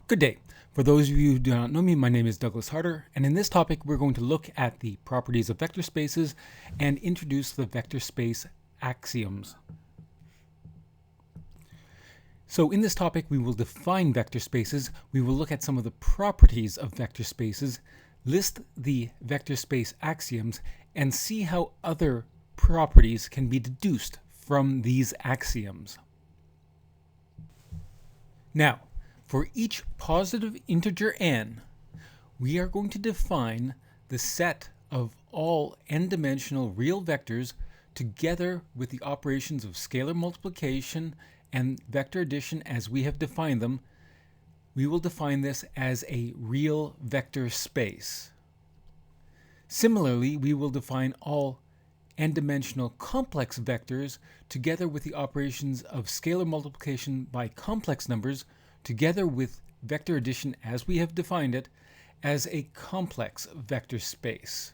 Good day. For those of you who do not know me, my name is Douglas Harder, and in this topic we're going to look at the properties of vector spaces and introduce the vector space axioms. So in this topic we will define vector spaces, we will look at some of the properties of vector spaces, list the vector space axioms, and see how other properties can be deduced from these axioms. Now, for each positive integer n, we are going to define the set of all n-dimensional real vectors together with the operations of scalar multiplication and vector addition as we have defined them. We will define this as a real vector space. Similarly, we will define all n-dimensional complex vectors together with the operations of scalar multiplication by complex numbers together with vector addition as we have defined it as a complex vector space.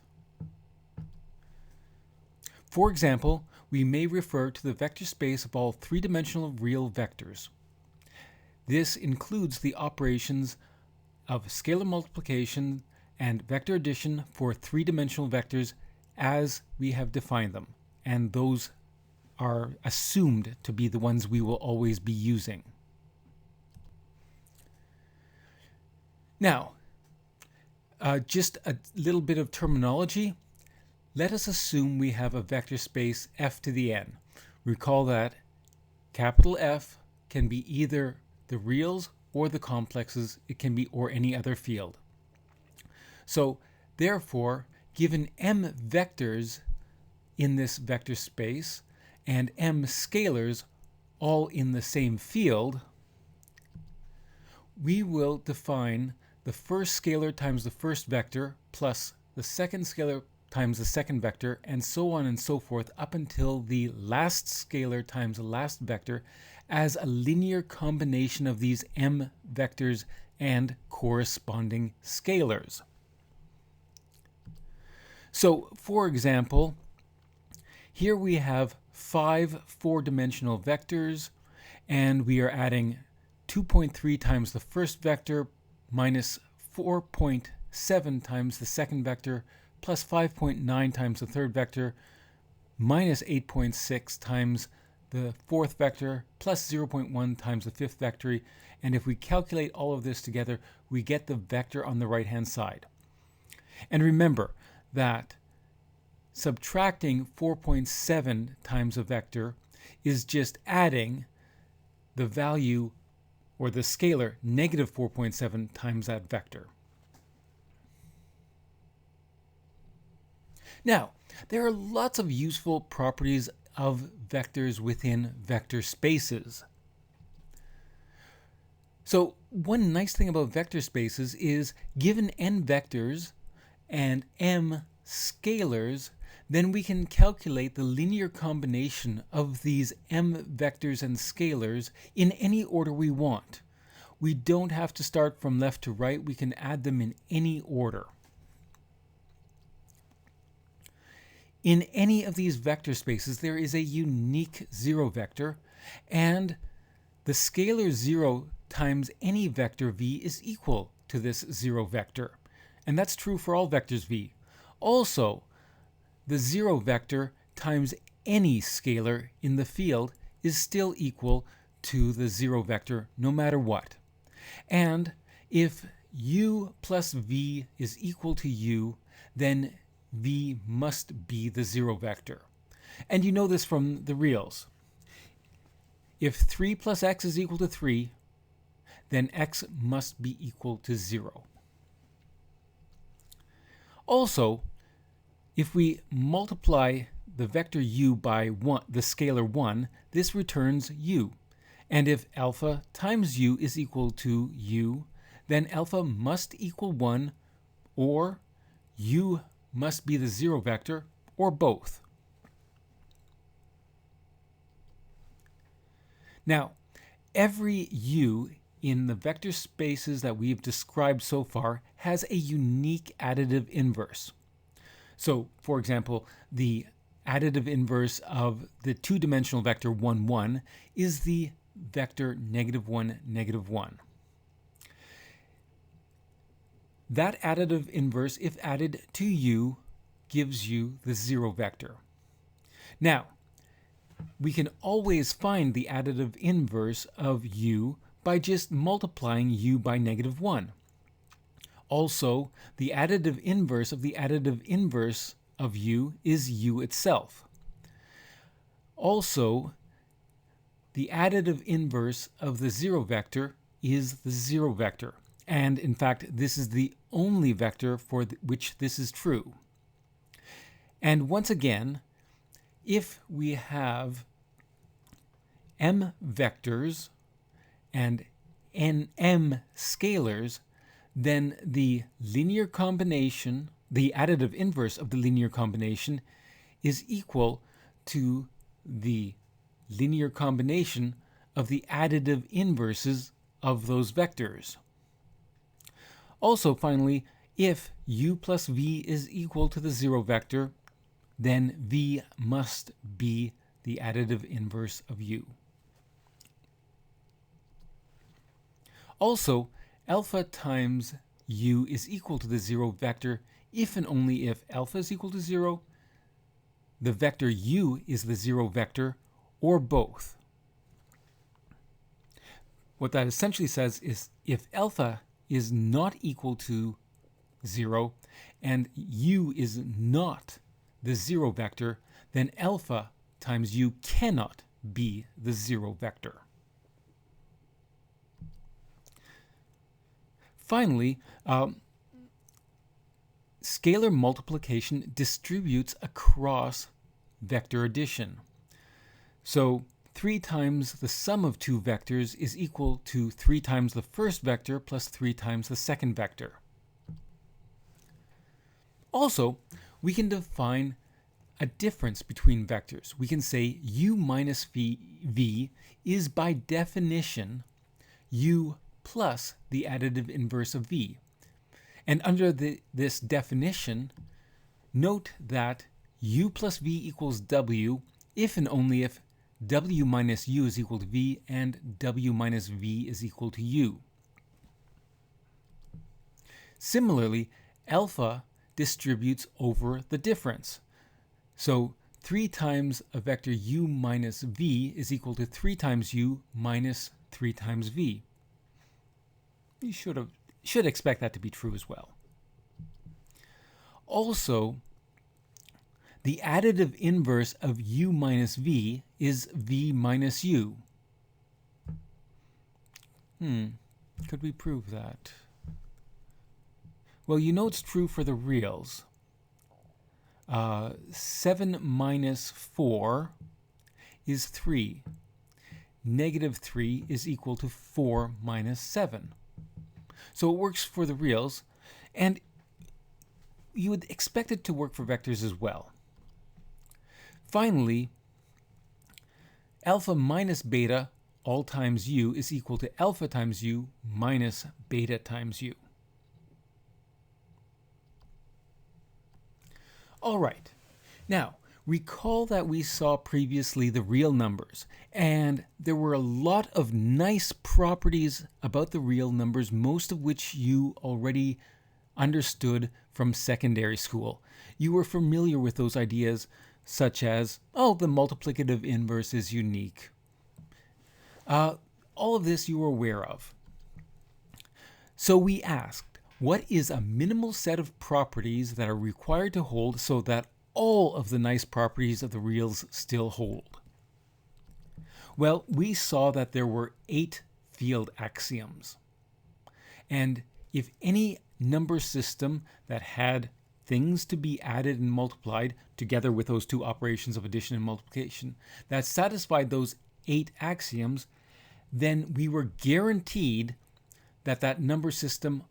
For example, we may refer to the vector space of all three-dimensional real vectors. This includes the operations of scalar multiplication and vector addition for three-dimensional vectors as we have defined them, and those are assumed to be the ones we will always be using. Now, just a little bit of terminology. Let us assume we have a vector space f to the n. Recall that capital F can be either the reals or the complexes. It can be or any other field. So, therefore, given m vectors in this vector space and m scalars all in the same field, we will define the first scalar times the first vector plus the second scalar times the second vector, and so on and so forth up until the last scalar times the last vector as a linear combination of these m vectors and corresponding scalars. So, for example, here we have 5 four-dimensional vectors, and we are adding 2.3 times the first vector minus 4.7 times the second vector plus 5.9 times the third vector minus 8.6 times the fourth vector plus 0.1 times the fifth vector. And if we calculate all of this together, we get the vector on the right-hand side. And remember that subtracting 4.7 times a vector is just adding the value or the scalar negative 4.7 times that vector. Now, there are lots of useful properties of vectors within vector spaces. So, one nice thing about vector spaces is given n vectors and m scalars, then we can calculate the linear combination of these m vectors and scalars in any order we want. We don't have to start from left to right. We can add them in any order. In any of these vector spaces, there is a unique zero vector, and the scalar 0 times any vector v is equal to this zero vector. And that's true for all vectors v. Also, the zero vector times any scalar in the field is still equal to the zero vector no matter what. And if u plus v is equal to u, then v must be the zero vector. And you know this from the reals. If 3 plus x is equal to 3, then x must be equal to 0. Also, if we multiply the vector u by the scalar 1, this returns u. And if alpha times u is equal to u, then alpha must equal 1, or u must be the zero vector, or both. Now, every u in the vector spaces that we've described so far has a unique additive inverse. So, for example, the additive inverse of the two-dimensional vector 1, 1 is the vector -1, -1. that additive inverse, if added to u, gives you the 0 vector. Now, we can always find the additive inverse of u by just multiplying u by -1. Also, the additive inverse of the additive inverse of u is u itself. Also, the additive inverse of the 0 vector is the 0 vector. And in fact, this is the only vector for which this is true. And once again, if we have m vectors and nm scalars, then the linear combination, the additive inverse of the linear combination, is equal to the linear combination of the additive inverses of those vectors. Also, finally, if u plus v is equal to the 0 vector, then v must be the additive inverse of u. Also, alpha times u is equal to the 0 vector if and only if alpha is equal to 0, the vector u is the 0 vector, or both. What that essentially says is if alpha is not equal to 0 and u is not the 0 vector, then alpha times u cannot be the 0 vector. Finally, scalar multiplication distributes across vector addition. So 3 times the sum of two vectors is equal to 3 times the first vector plus 3 times the second vector. Also, we can define a difference between vectors. We can say u minus v is by definition u plus the additive inverse of v. And under this definition, note that u plus v equals w if and only if w minus u is equal to v and w minus v is equal to u. Similarly, alpha distributes over the difference. So 3 times a vector u minus v is equal to 3 times u minus 3 times v. You should expect that to be true as well. Also, the additive inverse of u minus v is v minus u. Could we prove that? Well, you know it's true for the reals. 7 minus 4 is 3. -3 is equal to 4 minus 7. So it works for the reals, and you would expect it to work for vectors as well. Finally, alpha minus beta all times u is equal to alpha times u minus beta times u. All right. Now, recall that we saw previously the real numbers, and there were a lot of nice properties about the real numbers, most of which you already understood from secondary school. You were familiar with those ideas, such as, the multiplicative inverse is unique. All of this you were aware of. So we asked, what is a minimal set of properties that are required to hold so that all of the nice properties of the reals still hold? Well, we saw that there were 8 field axioms. And if any number system that had things to be added and multiplied together with those 2 operations of addition and multiplication that satisfied those 8 axioms, then we were guaranteed that that number system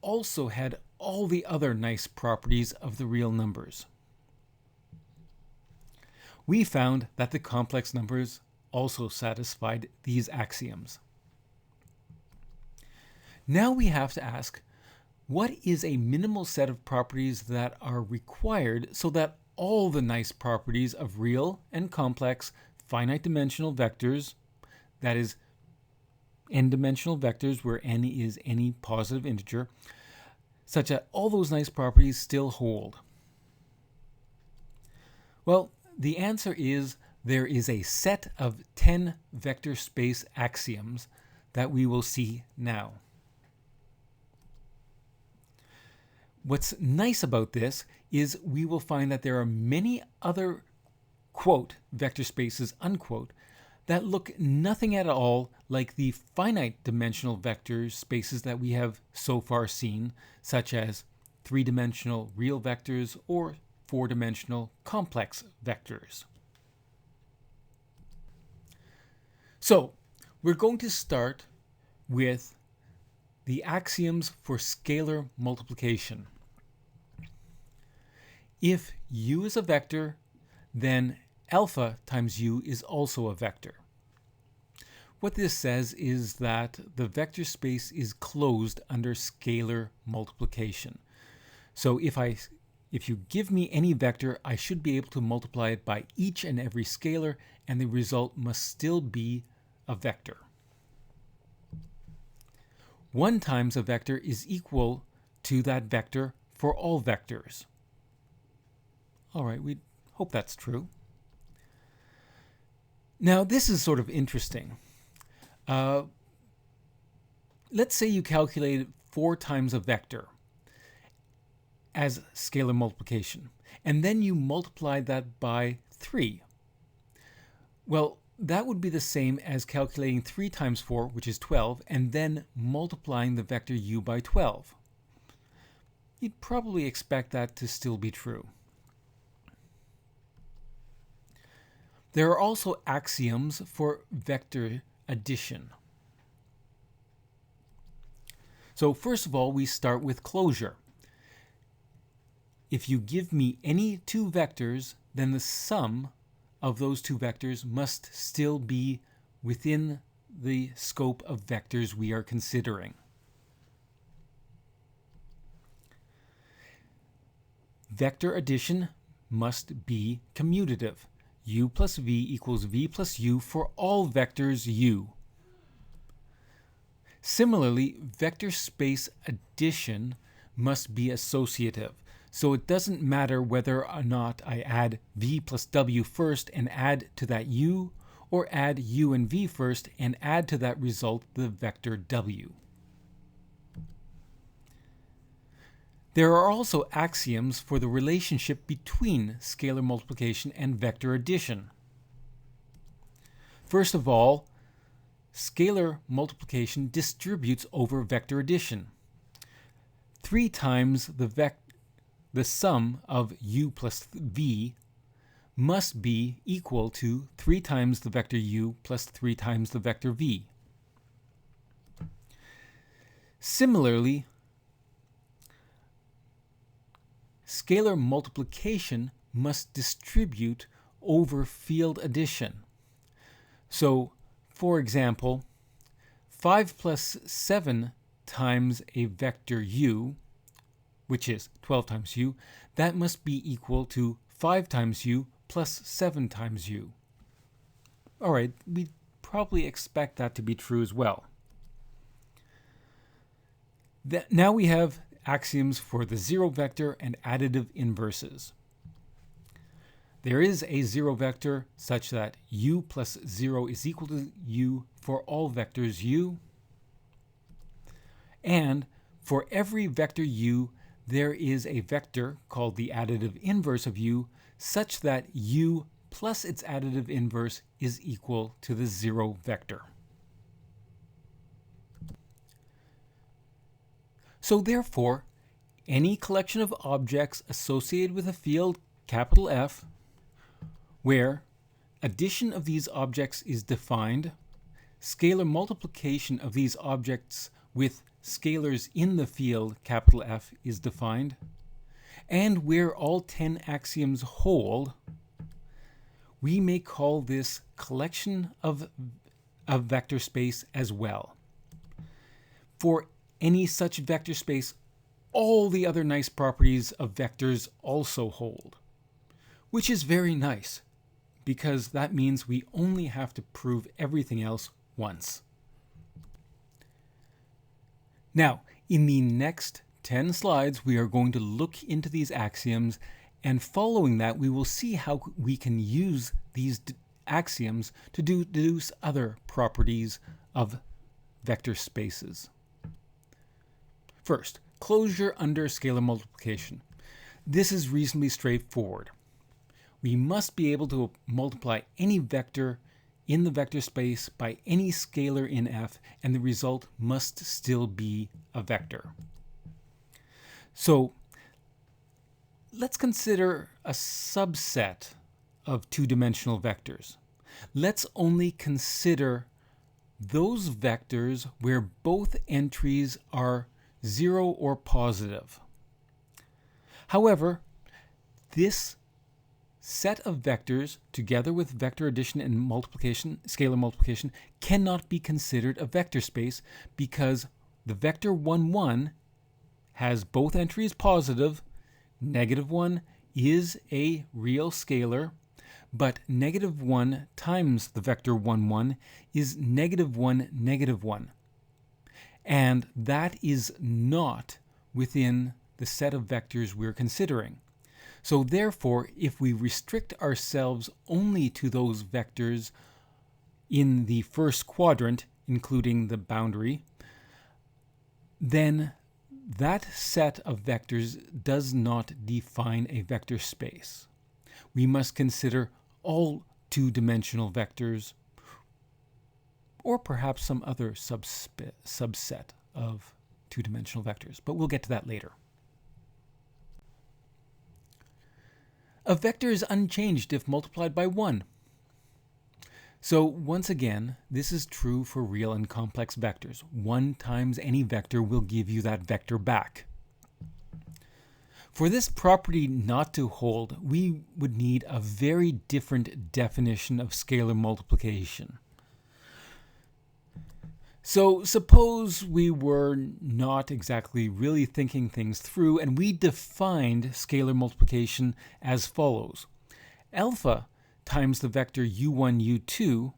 also had all the other nice properties of the real numbers. We found that the complex numbers also satisfied these axioms. Now we have to ask, what is a minimal set of properties that are required so that all the nice properties of real and complex finite dimensional vectors, that is, n-dimensional vectors where n is any positive integer, such that all those nice properties still hold? Well, the answer is there is a set of 10 vector space axioms that we will see now. What's nice about this is we will find that there are many other, quote, vector spaces, unquote, that look nothing at all like the finite dimensional vector spaces that we have so far seen, such as three-dimensional real vectors or four-dimensional complex vectors. So we're going to start with the axioms for scalar multiplication. If u is a vector, then alpha times u is also a vector. What this says is that the vector space is closed under scalar multiplication. So if you give me any vector, I should be able to multiply it by each and every scalar, and the result must still be a vector. 1 times a vector is equal to that vector for all vectors. All right, we hope that's true. Now, this is sort of interesting. Let's say you calculated 4 times a vector as scalar multiplication, and then you multiplied that by 3. Well, that would be the same as calculating 3 times 4, which is 12, and then multiplying the vector u by 12. You'd probably expect that to still be true. There are also axioms for vector addition. So first of all, we start with closure. If you give me any 2 vectors, then the sum of those 2 vectors must still be within the scope of vectors we are considering. Vector addition must be commutative. U plus v equals v plus u for all vectors u. Similarly, vector space addition must be associative. So it doesn't matter whether or not I add v plus w first and add to that u, or add u and v first and add to that result the vector w. There are also axioms for the relationship between scalar multiplication and vector addition. First of all, scalar multiplication distributes over vector addition. 3 times the sum of u plus v must be equal to 3 times the vector u plus 3 times the vector v. Similarly, scalar multiplication must distribute over field addition. So, for example, 5 plus 7 times a vector u, which is 12 times u, that must be equal to 5 times u plus 7 times u. All right, we probably expect that to be true as well. Now we have axioms for the zero vector and additive inverses. There is a zero vector such that u plus 0 is equal to u for all vectors u. And for every vector u, there is a vector called the additive inverse of u such that u plus its additive inverse is equal to the zero vector. So therefore, any collection of objects associated with a field capital F, where addition of these objects is defined, scalar multiplication of these objects with scalars in the field capital F is defined, and where all 10 axioms hold, we may call this collection of vector space as well. For any such vector space, all the other nice properties of vectors also hold, which is very nice, because that means we only have to prove everything else once. Now, in the next 10 slides, we are going to look into these axioms, and following that, we will see how we can use these axioms to deduce other properties of vector spaces. First, closure under scalar multiplication. This is reasonably straightforward. We must be able to multiply any vector in the vector space by any scalar in F, and the result must still be a vector. So let's consider a subset of two-dimensional vectors. Let's only consider those vectors where both entries are 0 or positive. However, this set of vectors, together with vector addition and multiplication, scalar multiplication, cannot be considered a vector space because the vector 1, 1 has both entries positive. -1 is a real scalar, but -1 times the vector 1, 1 is -1, -1. And that is not within the set of vectors we're considering. So therefore, if we restrict ourselves only to those vectors in the first quadrant, including the boundary, then that set of vectors does not define a vector space. We must consider all two-dimensional vectors, or perhaps some other subset of two-dimensional vectors, but we'll get to that later. A vector is unchanged if multiplied by 1. So once again, this is true for real and complex vectors. 1 times any vector will give you that vector back. For this property not to hold, we would need a very different definition of scalar multiplication. So suppose we were not exactly really thinking things through, and we defined scalar multiplication as follows. Alpha times the vector u1, u2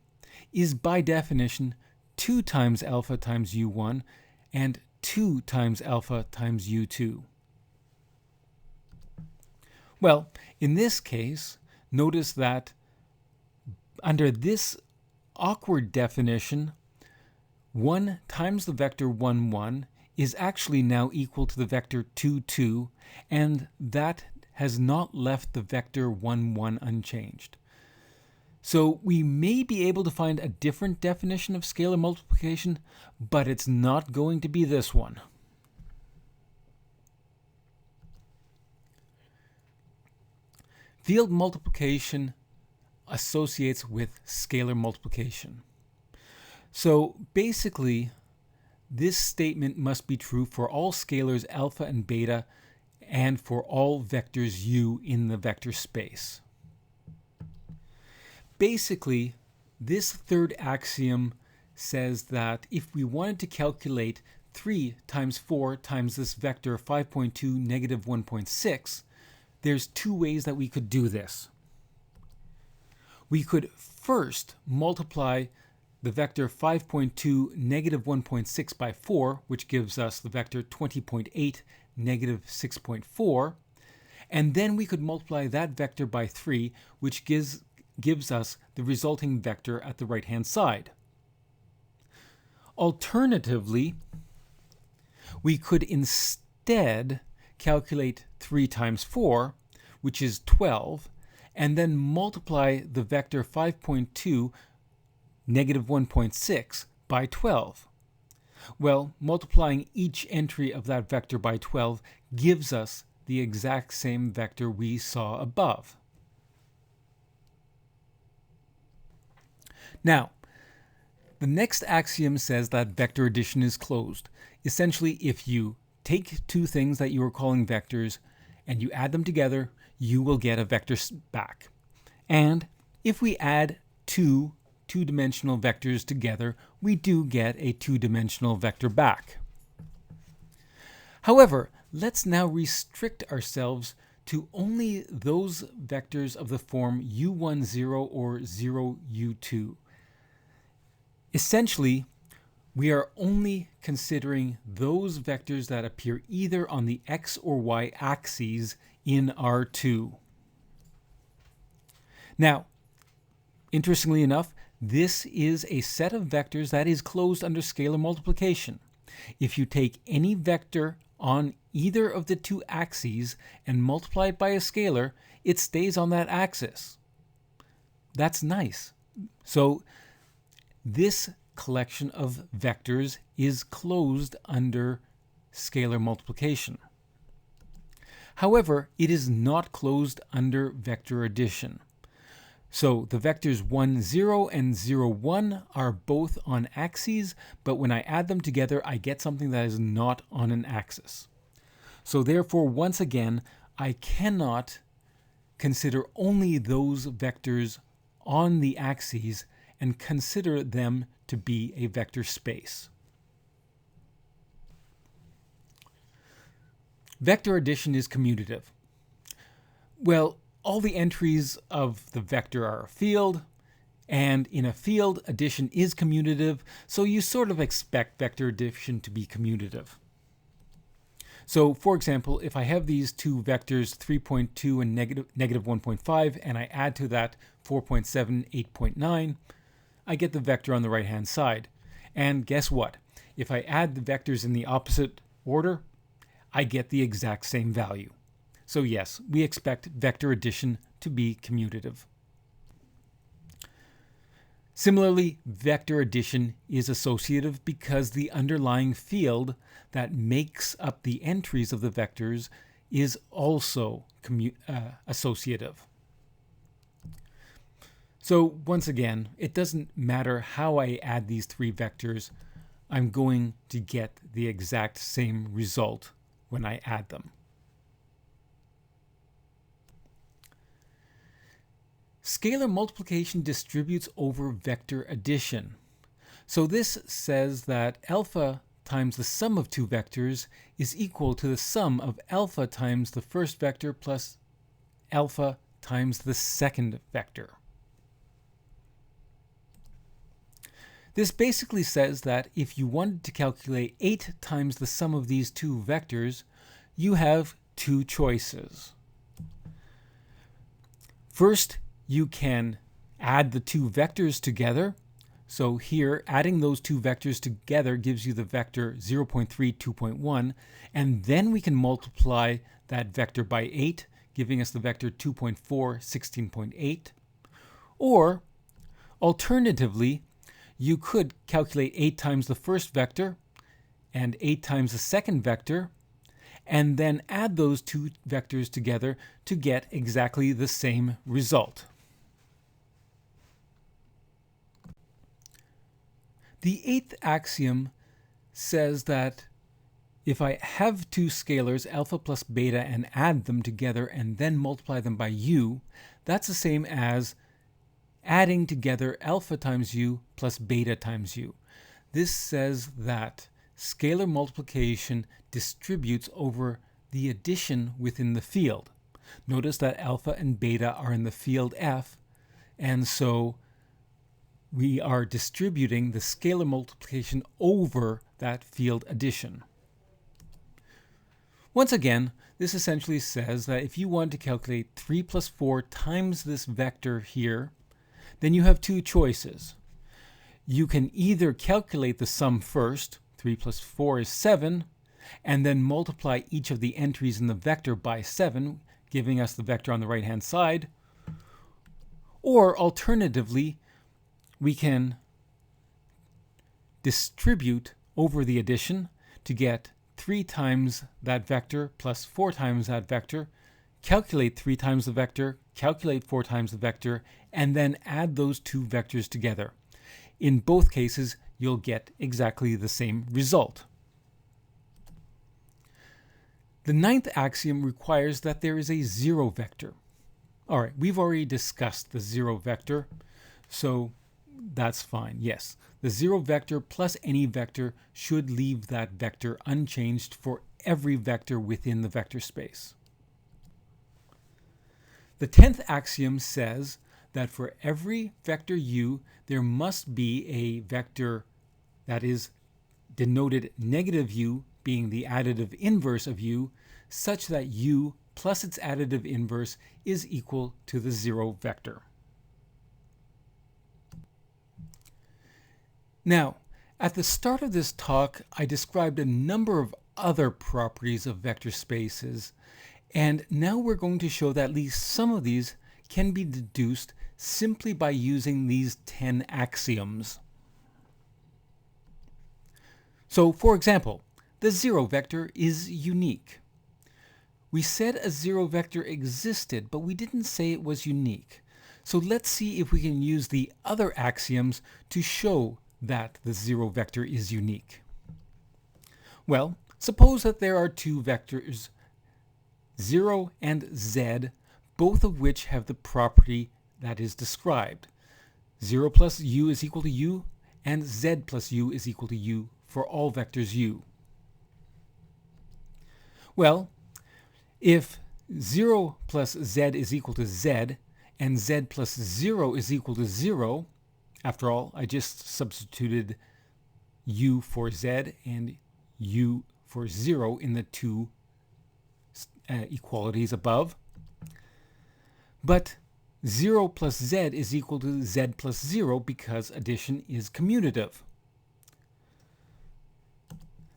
is by definition 2 times alpha times u1 and 2 times alpha times u2. Well, in this case, notice that under this awkward definition, 1 times the vector 1, 1 is actually now equal to the vector 2, 2, and that has not left the vector 1, 1 unchanged. So we may be able to find a different definition of scalar multiplication, but it's not going to be this one. Field multiplication associates with scalar multiplication. So basically, this statement must be true for all scalars alpha and beta and for all vectors u in the vector space. Basically, this third axiom says that if we wanted to calculate 3 times 4 times this vector 5.2, -1.6, there's two ways that we could do this. We could first multiply the vector 5.2, -1.6 by 4, which gives us the vector 20.8, -6.4, and then we could multiply that vector by 3, which gives us the resulting vector at the right-hand side. Alternatively, we could instead calculate 3 times 4, which is 12, and then multiply the vector 5.2, -1.6 by 12. Well, multiplying each entry of that vector by 12 gives us the exact same vector we saw above. Now, the next axiom says that vector addition is closed. Essentially, if you take two things that you are calling vectors and you add them together, you will get a vector back. And if we add two-dimensional vectors together, we do get a two-dimensional vector back. However, let's now restrict ourselves to only those vectors of the form u1, 0 or 0, u2. Essentially, we are only considering those vectors that appear either on the x or y axes in R2. Now, interestingly enough, this is a set of vectors that is closed under scalar multiplication. If you take any vector on either of the two axes and multiply it by a scalar, it stays on that axis. That's nice. So this collection of vectors is closed under scalar multiplication. However, it is not closed under vector addition. So the vectors 1, 0 and 0, 1 are both on axes, but when I add them together, I get something that is not on an axis. So therefore, once again, I cannot consider only those vectors on the axes and consider them to be a vector space. Vector addition is commutative. Well, all the entries of the vector are a field, and in a field, addition is commutative, so you sort of expect vector addition to be commutative. So, for example, if I have these two vectors, 3.2 and negative 1.5, and I add to that 4.7, 8.9, I get the vector on the right-hand side. And guess what? If I add the vectors in the opposite order, I get the exact same value. So yes, we expect vector addition to be commutative. Similarly, vector addition is associative because the underlying field that makes up the entries of the vectors is also associative. So once again, it doesn't matter how I add these three vectors, I'm going to get the exact same result when I add them. Scalar multiplication distributes over vector addition. So this says that alpha times the sum of two vectors is equal to the sum of alpha times the first vector plus alpha times the second vector. This basically says that if you wanted to calculate 8 times the sum of these two vectors, you have two choices. First, you can add the two vectors together. So here, adding those two vectors together gives you the vector 0.3, 2.1, and then we can multiply that vector by 8, giving us the vector 2.4, 16.8. Or, alternatively, you could calculate 8 times the first vector and 8 times the second vector, and then add those two vectors together to get exactly the same result. The eighth axiom says that if I have two scalars, alpha plus beta, and add them together and then multiply them by u, that's the same as adding together alpha times u plus beta times u. This says that scalar multiplication distributes over the addition within the field. Notice that alpha and beta are in the field F, and so we are distributing the scalar multiplication over that field addition. Once again, this essentially says that if you want to calculate 3 plus 4 times this vector here, then you have two choices. You can either calculate the sum first, 3 plus 4 is 7, and then multiply each of the entries in the vector by 7, giving us the vector on the right-hand side. Or alternatively, we can distribute over the addition to get 3 times that vector plus 4 times that vector, calculate 3 times the vector, calculate 4 times the vector, and then add those two vectors together. In both cases, you'll get exactly the same result. The ninth axiom requires that there is a zero vector. All right, we've already discussed the zero vector, so that's fine. Yes, the zero vector plus any vector should leave that vector unchanged for every vector within the vector space. The 10th axiom says that for every vector u, there must be a vector that is denoted negative u being the additive inverse of u, such that u plus its additive inverse is equal to the 0 vector. Now, at the start of this talk, I described a number of other properties of vector spaces, and now we're going to show that at least some of these can be deduced simply by using these 10 axioms. So, for example, the 0 vector is unique. We said a 0 vector existed, but we didn't say it was unique. So let's see if we can use the other axioms to show that the 0 vector is unique. Well, suppose that there are two vectors, 0 and z, both of which have the property that is described. 0 plus u is equal to u, and z plus u is equal to u for all vectors u. Well, if 0 plus z is equal to z, and z plus 0 is equal to 0, after all, I just substituted u for z and u for 0 in the two equalities above. But 0 plus z is equal to z plus 0 because addition is commutative.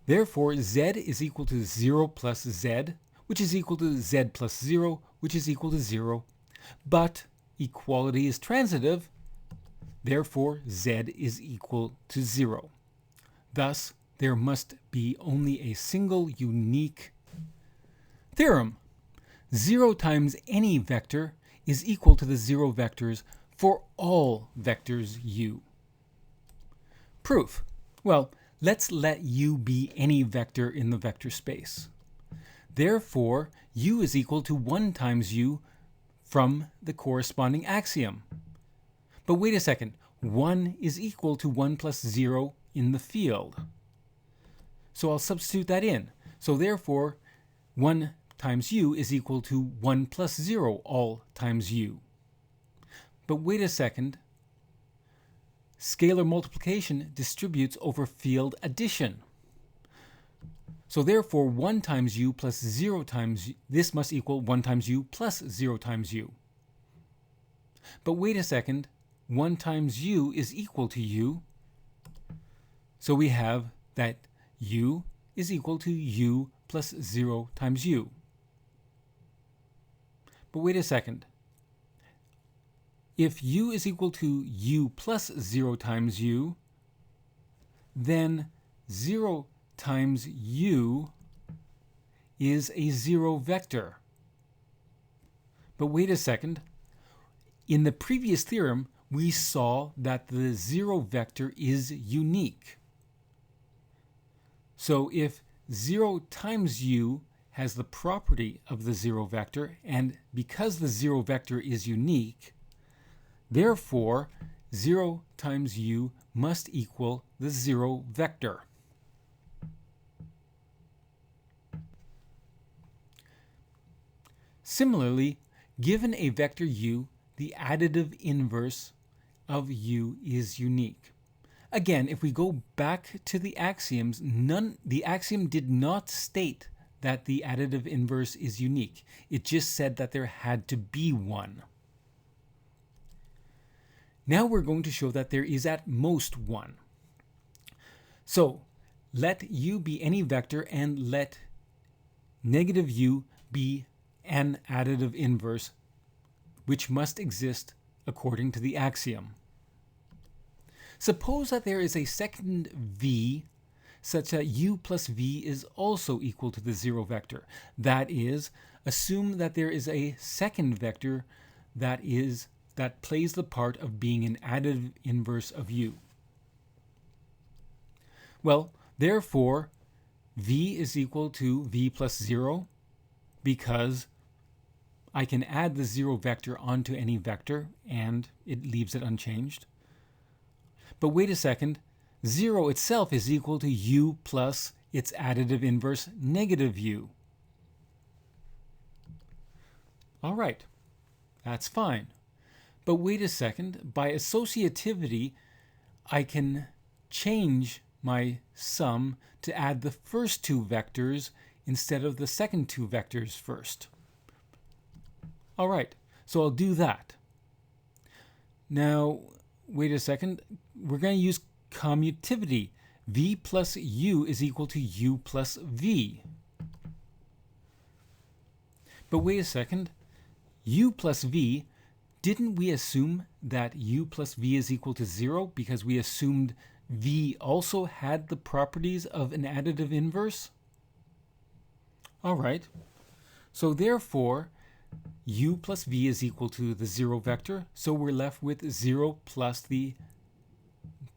Therefore, z is equal to 0 plus z, which is equal to z plus 0, which is equal to 0. But equality is transitive, therefore z is equal to 0. Thus, there must be only a single unique theorem. 0 times any vector is equal to the 0 vectors for all vectors u. Proof. Well, let's let u be any vector in the vector space. Therefore, u is equal to 1 times u from the corresponding axiom. But wait a second, 1 is equal to 1 plus 0 in the field. So I'll substitute that in. So therefore, 1 times u is equal to 1 plus 0 all times u. But wait a second, scalar multiplication distributes over field addition. So therefore, 1 times u plus 0 times u, this must equal 1 times u plus 0 times u. But wait a second, 1 times u is equal to u. So we have that u is equal to u plus 0 times u. But wait a second. If u is equal to u plus 0 times u, then 0 times u is a 0 vector. But wait a second. In the previous theorem, we saw that the 0 vector is unique. So if 0 times u has the property of the 0 vector, and because the 0 vector is unique, therefore 0 times u must equal the 0 vector. Similarly, given a vector u, the additive inverse of u is unique. Again, if we go back to the axioms, the axiom did not state that the additive inverse is unique. It just said that there had to be one. Now we're going to show that there is at most one. So let u be any vector and let negative u be an additive inverse, which must exist according to the axiom. Suppose that there is a second v such that u plus v is also equal to the 0 vector. That is, assume that there is a second vector that plays the part of being an additive inverse of u. Well, therefore, v is equal to v plus 0 because I can add the 0 vector onto any vector and it leaves it unchanged. But wait a second, 0 itself is equal to u plus its additive inverse negative u. All right, that's fine. But wait a second, by associativity, I can change my sum to add the first two vectors instead of the second two vectors first. All right, so I'll do that. Now, wait a second. We're going to use commutativity. V plus u is equal to u plus v. But wait a second. U plus v, didn't we assume that u plus v is equal to 0 because we assumed v also had the properties of an additive inverse? All right. So therefore, u plus v is equal to the 0 vector, so we're left with 0 plus the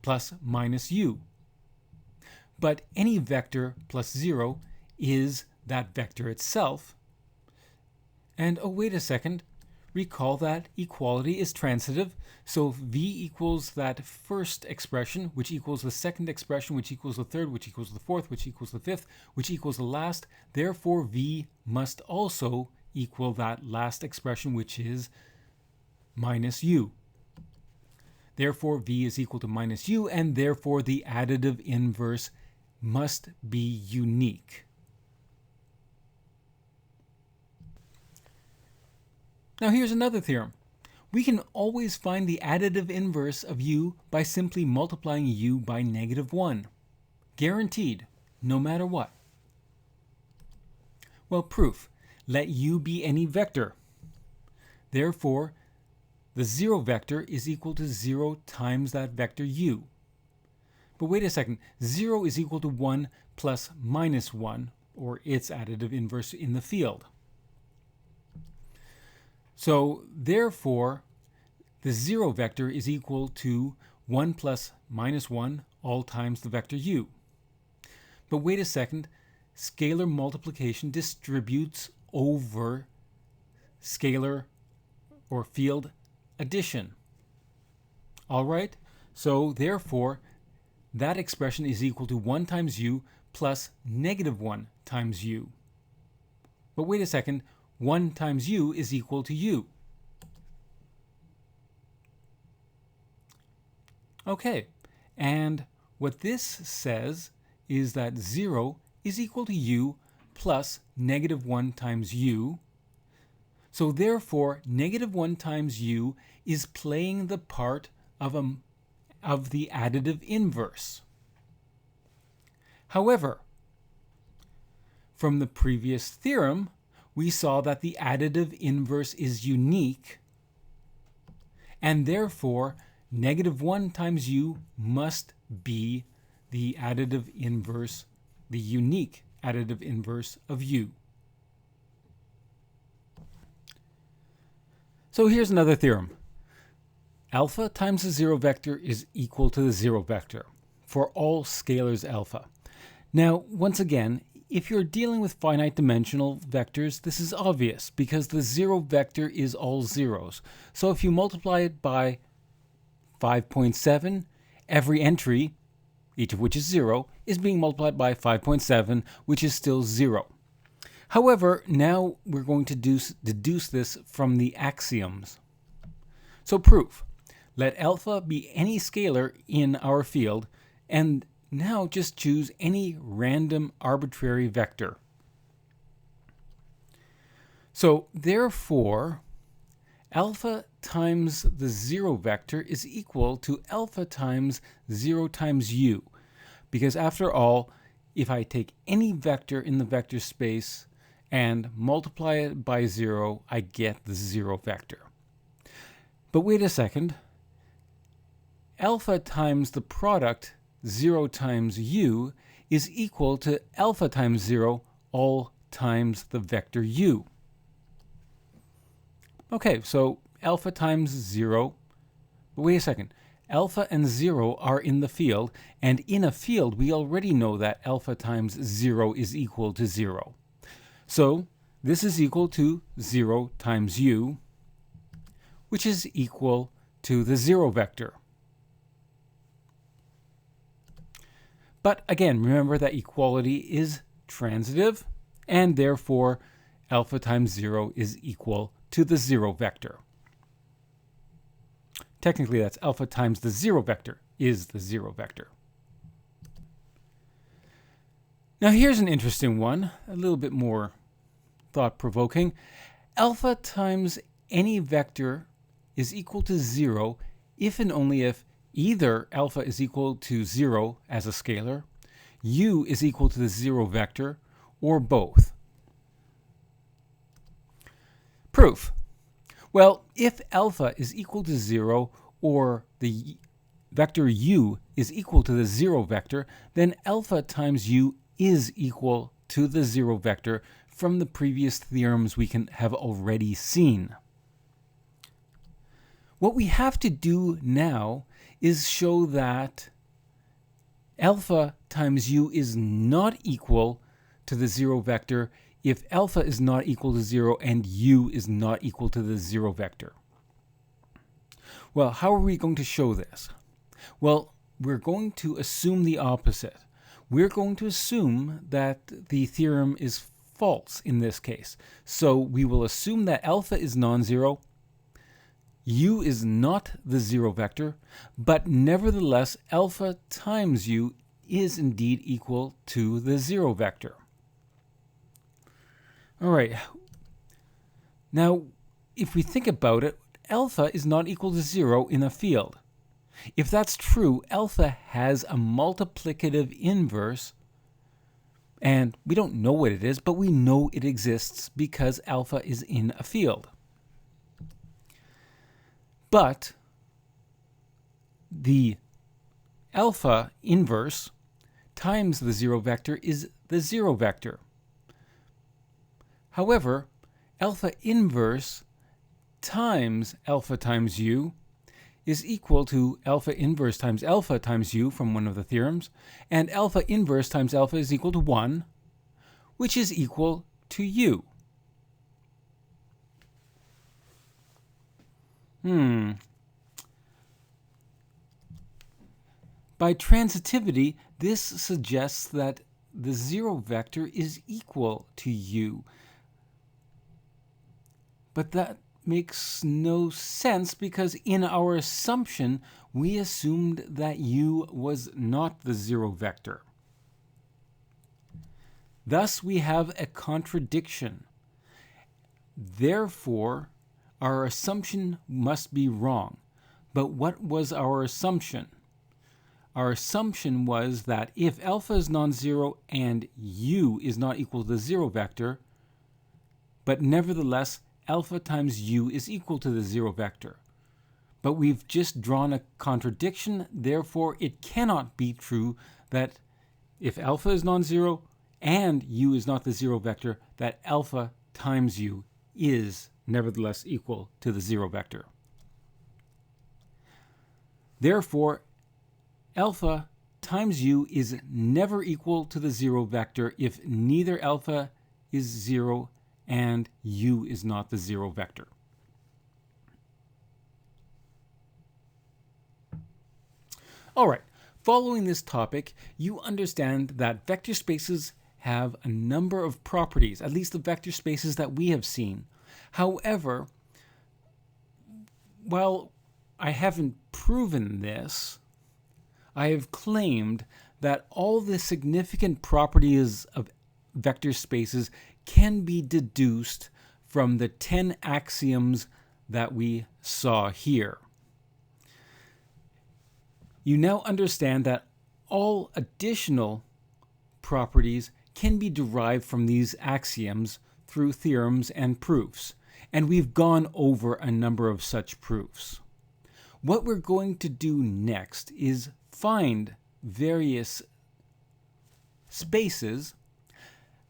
plus minus u. But any vector plus 0 is that vector itself. And oh, wait a second, recall that equality is transitive, so if v equals that first expression, which equals the second expression, which equals the third, which equals the fourth, which equals the fifth, which equals the last, therefore v must also equal that last expression, which is minus u. Therefore, v is equal to minus u, and therefore the additive inverse must be unique. Now here's another theorem. We can always find the additive inverse of u by simply multiplying u by -1. Guaranteed, no matter what. Well, proof. Let u be any vector. Therefore, the 0 vector is equal to 0 times that vector u. But wait a second, 0 is equal to 1 plus minus 1, or its additive inverse in the field. So therefore, the 0 vector is equal to 1 plus minus 1 all times the vector u. But wait a second, scalar multiplication distributes over scalar or field addition. All right, so therefore, that expression is equal to 1 times u plus -1 times u. But wait a second, 1 times u is equal to u. Okay, and what this says is that 0 is equal to u plus -1 times u. So therefore, -1 times u is playing the part of the additive inverse. However, from the previous theorem, we saw that the additive inverse is unique, and therefore -1 times u must be the additive inverse, the unique additive inverse of u. So here's another theorem. Alpha times the 0 vector is equal to the 0 vector for all scalars alpha. Now, once again, if you're dealing with finite dimensional vectors, this is obvious because the 0 vector is all zeros. So if you multiply it by 5.7, every entry, each of which is 0, is being multiplied by 5.7, which is still 0. However, now we're going to deduce this from the axioms. So proof. Let alpha be any scalar in our field, and now just choose any random arbitrary vector. So therefore, alpha times the 0 vector is equal to alpha times 0 times u. Because after all, if I take any vector in the vector space and multiply it by 0, I get the 0 vector. But wait a second. Alpha times the product 0 times u is equal to alpha times 0 all times the vector u. Okay, so alpha times 0, but wait a second. Alpha and 0 are in the field, and in a field we already know that alpha times 0 is equal to 0. So this is equal to 0 times u, which is equal to the 0 vector. But again, remember that equality is transitive, and therefore alpha times 0 is equal to the 0 vector. Technically, that's alpha times the 0 vector is the 0 vector. Now here's an interesting one, a little bit more thought-provoking. Alpha times any vector is equal to 0 if and only if either alpha is equal to 0 as a scalar, u is equal to the 0 vector, or both. Proof. Well, if alpha is equal to 0 or the vector u is equal to the 0 vector, then alpha times u is equal to the 0 vector from the previous theorems we can have already seen. What we have to do now is show that alpha times u is not equal to the 0 vector if alpha is not equal to 0 and u is not equal to the 0 vector. Well, how are we going to show this? Well, we're going to assume the opposite. We're going to assume that the theorem is false in this case. So we will assume that alpha is non-zero, u is not the 0 vector, but nevertheless alpha times u is indeed equal to the 0 vector. All right. Now, if we think about it, alpha is not equal to 0 in a field. If that's true, alpha has a multiplicative inverse, and we don't know what it is, but we know it exists because alpha is in a field. But the alpha inverse times the 0 vector is the 0 vector. However, alpha inverse times alpha times u is equal to alpha inverse times alpha times u from one of the theorems, and alpha inverse times alpha is equal to 1, which is equal to u. By transitivity, this suggests that the 0 vector is equal to u. But that makes no sense because in our assumption, we assumed that u was not the 0 vector. Thus, we have a contradiction. Therefore, our assumption must be wrong. But what was our assumption? Our assumption was that if alpha is non-zero and u is not equal to the 0 vector, but nevertheless alpha times u is equal to the 0 vector. But we've just drawn a contradiction, therefore it cannot be true that if alpha is non-zero and u is not the 0 vector, that alpha times u is nevertheless equal to the 0 vector. Therefore, alpha times u is never equal to the 0 vector if neither alpha is 0 and u is not the 0 vector. All right, following this topic, you understand that vector spaces have a number of properties, at least the vector spaces that we have seen. However, while I haven't proven this, I have claimed that all the significant properties of vector spaces can be deduced from the 10 axioms that we saw here. You now understand that all additional properties can be derived from these axioms through theorems and proofs, and we've gone over a number of such proofs. What we're going to do next is find various spaces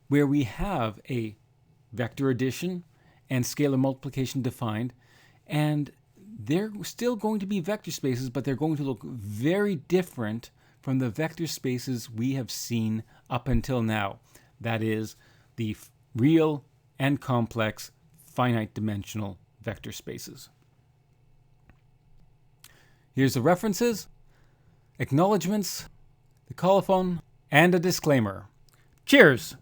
where we have a vector addition and scalar multiplication defined, and they're still going to be vector spaces, but they're going to look very different from the vector spaces we have seen up until now. That is, the real and complex finite dimensional vector spaces. Here's the references, acknowledgements, the colophon, and a disclaimer. Cheers!